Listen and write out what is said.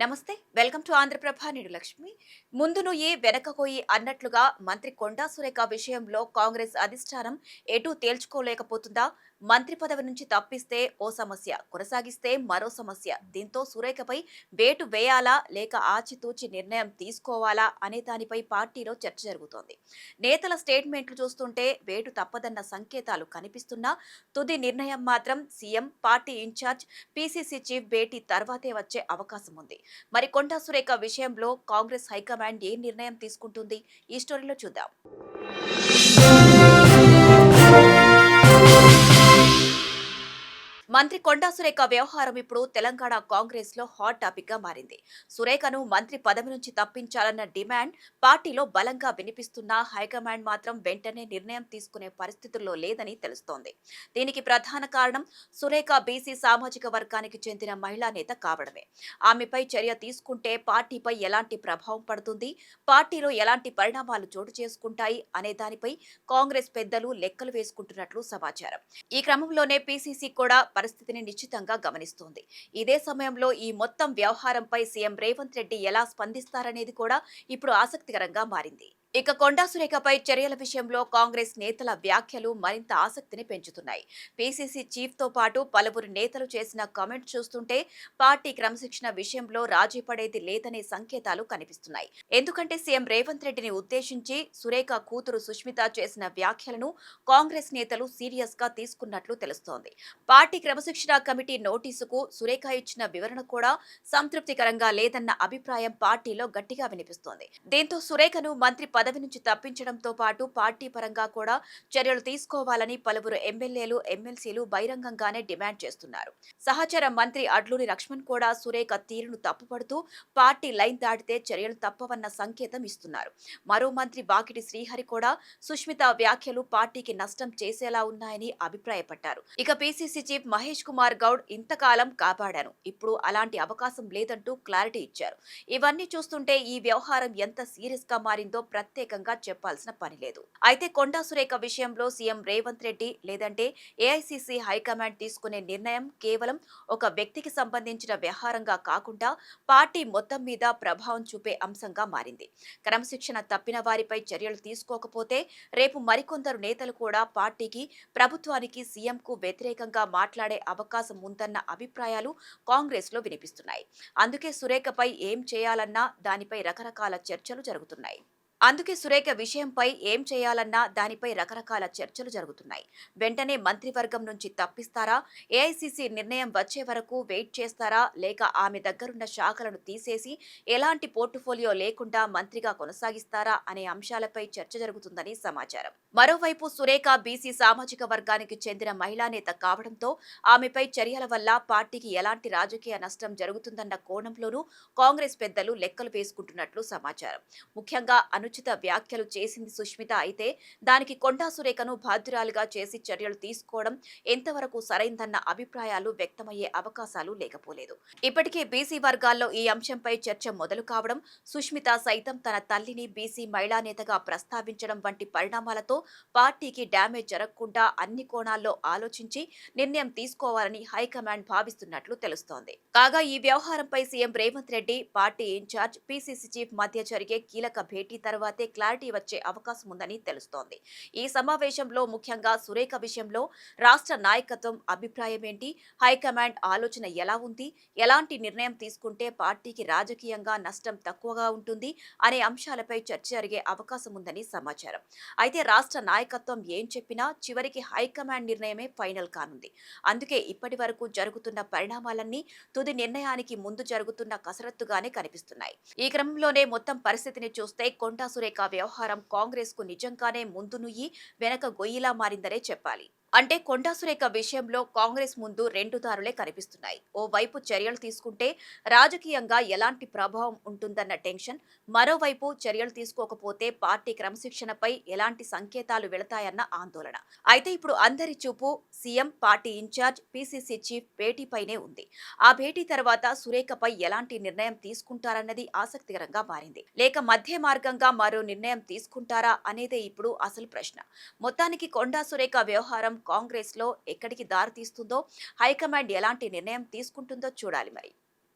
నమస్తే, welcome to Andhraprabha. నేను లక్ష్మి. ముందు నుయ్యి వెనకకోయి అన్నట్లుగా మంత్రి కొండా సురేఖ విషయంలో కాంగ్రెస్ అధిష్టానం ఎటూ తేల్చుకోలేకపోతుందా? మంత్రి పదవి నుంచి తప్పిస్తే ఓ సమస్య, కొనసాగిస్తే మరో సమస్య. దీంతో సురేఖపై వేటు వేయాలా లేక ఆచితూచి నిర్ణయం తీసుకోవాలా అనే దానిపై పార్టీలో చర్చ జరుగుతోంది. నేతల స్టేట్మెంట్లు చూస్తుంటే వేటు తప్పదన్న సంకేతాలు కనిపిస్తున్నా తుది నిర్ణయం మాత్రం CM, party incharge, PCC chief భేటీ తర్వాతే వచ్చే అవకాశం ఉంది. మరి కొండా సురేఖ విషయంలో కాంగ్రెస్ హైకమాండ్ ఏ నిర్ణయం తీసుకుంటుంది? ఈ స్టోరీలో చూద్దాం. మంత్రి కొండా సురేఖ వ్యవహారం ఇప్పుడు తెలంగాణ కాంగ్రెస్ లో హాట్ టాపిక్ గా మారింది. సురేఖను మంత్రి పదవి నుంచి తప్పించాలన్న డిమాండ్ పార్టీలో బలంగా వినిపిస్తున్నా హైకమాండ్ మాత్రం వెంటనే నిర్ణయం తీసుకునే పరిస్థితుల్లో లేదని తెలుస్తోంది. దీనికి ప్రధాన కారణం సురేఖ బీసీ సామాజిక వర్గానికి చెందిన మహిళా నేత కావడమే. ఆమెపై చర్య తీసుకుంటే పార్టీపై ఎలాంటి ప్రభావం పడుతుంది, పార్టీలో ఎలాంటి పరిణామాలు చోటు చేసుకుంటాయి అనే దానిపై కాంగ్రెస్ పెద్దలు లెక్కలు వేసుకుంటున్నట్లు సమాచారం. ఈ క్రమంలోనే పీసీసీ కూడా పరిస్థితిని నిశ్చితంగా గమనిస్తోంది. ఇదే సమయంలో ఈ మొత్తం వ్యవహారంపై సీఎం రేవంత్ రెడ్డి ఎలా స్పందిస్తారనేది కూడా ఇప్పుడు ఆసక్తికరంగా మారింది. ఇక కొండా సురేఖపై చర్యల విషయంలో కాంగ్రెస్ నేతల వ్యాఖ్యలు మరింత ఆసక్తిని పెంచుతున్నాయి. పీసీసీ చీఫ్ తో పాటు పలువురు నేతలు చేసిన కామెంట్స్ చూస్తుంటే పార్టీ క్రమశిక్షణ విషయంలో రాజీ పడేది లేదనే సంకేతాలు కనిపిస్తున్నాయి. ఎందుకంటే సీఎం రేవంత్ రెడ్డిని ఉద్దేశించి సురేఖ కూతురు సుష్మిత చేసిన వ్యాఖ్యలను కాంగ్రెస్ నేతలు సీరియస్ గా తీసుకున్నట్లు తెలుస్తోంది. పార్టీ క్రమశిక్షణ కమిటీ నోటీసుకు సురేఖ ఇచ్చిన వివరణ కూడా సంతృప్తికరంగా లేదన్న అభిప్రాయం పార్టీలో గట్టిగా వినిపిస్తోంది. దీంతో సురేఖను మంత్రి పదవి నుంచి తప్పించడంతో పాటు పార్టీ పరంగా కూడా చర్యలు తీసుకోవాలని పలువురు ఎమ్మెల్యేలు, ఎమ్మెల్సీలు బహిరంగంగానే డిమాండ్ చేస్తున్నారు. సహచర మంత్రి అడ్లూరి లక్ష్మణ్ కూడా సురేఖ తీరును తప్పుపడుతూ పార్టీ లైన్ దాటితే చర్యలు తప్పవన్న సంకేతం ఇస్తున్నారు. మరో మంత్రి వాకిటి శ్రీహరి కూడా సుష్మిత వ్యాఖ్యలు పార్టీకి నష్టం చేసేలా ఉన్నాయని అభిప్రాయపడ్డారు. ఇక పీసీసీ చీఫ్ మహేష్ కుమార్ గౌడ్ ఇంతకాలం కాపాడాను, ఇప్పుడు అలాంటి అవకాశం లేదంటూ క్లారిటీ ఇచ్చారు. ఇవన్నీ చూస్తుంటే ఈ వ్యవహారం ఎంత సీరియస్ గా మారిందో ప్రత్యేకంగా చెప్పాల్సిన పని లేదు. అయితే కొండా సురేఖ విషయంలో సీఎం రేవంత్ రెడ్డి లేదంటే ఏఐసీసీ హైకమాండ్ తీసుకునే నిర్ణయం కేవలం ఒక వ్యక్తికి సంబంధించిన వ్యవహారంగా కాకుండా పార్టీ మొత్తం మీద ప్రభావం చూపే అంశంగా మారింది. క్రమశిక్షణ తప్పిన వారిపై చర్యలు తీసుకోకపోతే రేపు మరికొందరు నేతలు కూడా పార్టీకి, ప్రభుత్వానికి, సీఎంకు వ్యతిరేకంగా మాట్లాడే అవకాశం ఉందన్న అభిప్రాయాలు కాంగ్రెస్ లో వినిపిస్తున్నాయి. అందుకే సురేఖపై ఏం చేయాలన్నా దానిపై రకరకాల చర్చలు జరుగుతున్నాయి. వెంటనే మంత్రివర్గం నుంచి తప్పిస్తారా, ఏఐసీసీ నిర్ణయం వచ్చే వరకు వెయిట్ చేస్తారా, లేక ఆమె దగ్గరున్న శాఖలను తీసేసి ఎలాంటి పోర్టుఫోలియో లేకుండా మంత్రిగా కొనసాగిస్తారా అనే అంశాలపై చర్చ జరుగుతుందని సమాచారం. మరోవైపు సురేఖ బీసీ సామాజిక వర్గానికి చెందిన మహిళా నేత కావడంతో ఆమెపై చర్యల వల్ల పార్టీకి ఎలాంటి రాజకీయ నష్టం జరుగుతుందన్న కోణంలోనూ కాంగ్రెస్ పెద్దలు లెక్కలు వేసుకుంటున్నట్లు సమాచారం. ముఖ్యంగా అనుచిత వ్యాఖ్యలు చేసింది సుష్మిత అయితే దానికి కొండా సురేఖను బాధ్యురాలుగా చేసి చర్యలు తీసుకోవడం ఎంతవరకు సరైందన్న అభిప్రాయాలు వ్యక్తమయ్యే అవకాశాలు లేకపోలేదు. ఇప్పటికే బీసీ వర్గాల్లో ఈ అంశంపై చర్చ మొదలు కావడం, సుష్మిత సైతం తన తల్లిని బీసీ మహిళా నేతగా ప్రస్తావించడం వంటి పరిణామాలతో పార్టీకి డ్యామేజ్ జరగకుండా అన్ని కోణాల్లో ఆలోచించి నిర్ణయం తీసుకోవాలని హైకమాండ్ భావిస్తున్నట్లు తెలుస్తోంది. కాగా ఈ వ్యవహారంపై CM Revanth Reddy, party incharge, PCC chief మధ్య జరిగే కీలక భేటీ తర్వాతే క్లారిటీ వచ్చే అవకాశం ఉందని తెలుస్తోంది. ఈ సమావేశంలో ముఖ్యంగా సురేఖ విషయంలో రాష్ట్ర నాయకత్వం అభిప్రాయం ఏంటి, హైకమాండ్ ఆలోచన ఎలా ఉంది, ఎలాంటి నిర్ణయం తీసుకుంటే పార్టీకి రాజకీయంగా నష్టం తక్కువగా ఉంటుంది అనే అంశాలపై చర్చ జరిగే అవకాశం ఉందని సమాచారం. అయితే రాష్ట్ర నాయకత్వం ఏం చెప్పినా చివరికి హైకమాండ్ నిర్ణయమే ఫైనల్ కానుంది. అందుకే ఇప్పటి వరకు జరుగుతున్న పరిణామాలన్నీ తుది నిర్ణయానికి ముందు జరుగుతున్న కసరత్తుగానే కనిపిస్తున్నాయి. ఈ క్రమంలోనే మొత్తం పరిస్థితిని చూస్తే కొండా సురేఖ వ్యవహారం కాంగ్రెస్ కు నిజంగానే ముందు నుయ్యి వెనక గొయ్యిలా మారిందనే చెప్పాలి. అంటే కొండా సురేఖ విషయంలో కాంగ్రెస్ ముందు రెండు దారులే కనిపిస్తున్నాయి. ఓ వైపు చర్యలు తీసుకుంటే రాజకీయంగా ఎలాంటి ప్రభావం ఉంటుందన్న టెన్షన్, మరోవైపు చర్యలు తీసుకోకపోతే పార్టీ క్రమశిక్షణపై ఎలాంటి సంకేతాలు వెళతాయన్న ఆందోళన. అయితే ఇప్పుడు అందరి చూపు CM, party incharge, PCC chief భేటీపైనే ఉంది. ఆ భేటీ తర్వాత సురేఖపై ఎలాంటి నిర్ణయం తీసుకుంటారన్నది ఆసక్తికరంగా మారింది. లేక మధ్య మార్గంగా మరో నిర్ణయం తీసుకుంటారా అనేదే ఇప్పుడు అసలు ప్రశ్న. మొత్తానికి కొండా సురేఖ వ్యవహారం కాంగ్రెస్ లో ఎక్కడికి దారి తీస్తుందో, హైకమాండ్ ఎలాంటి నిర్ణయం తీసుకుంటుందో చూడాలి మరి.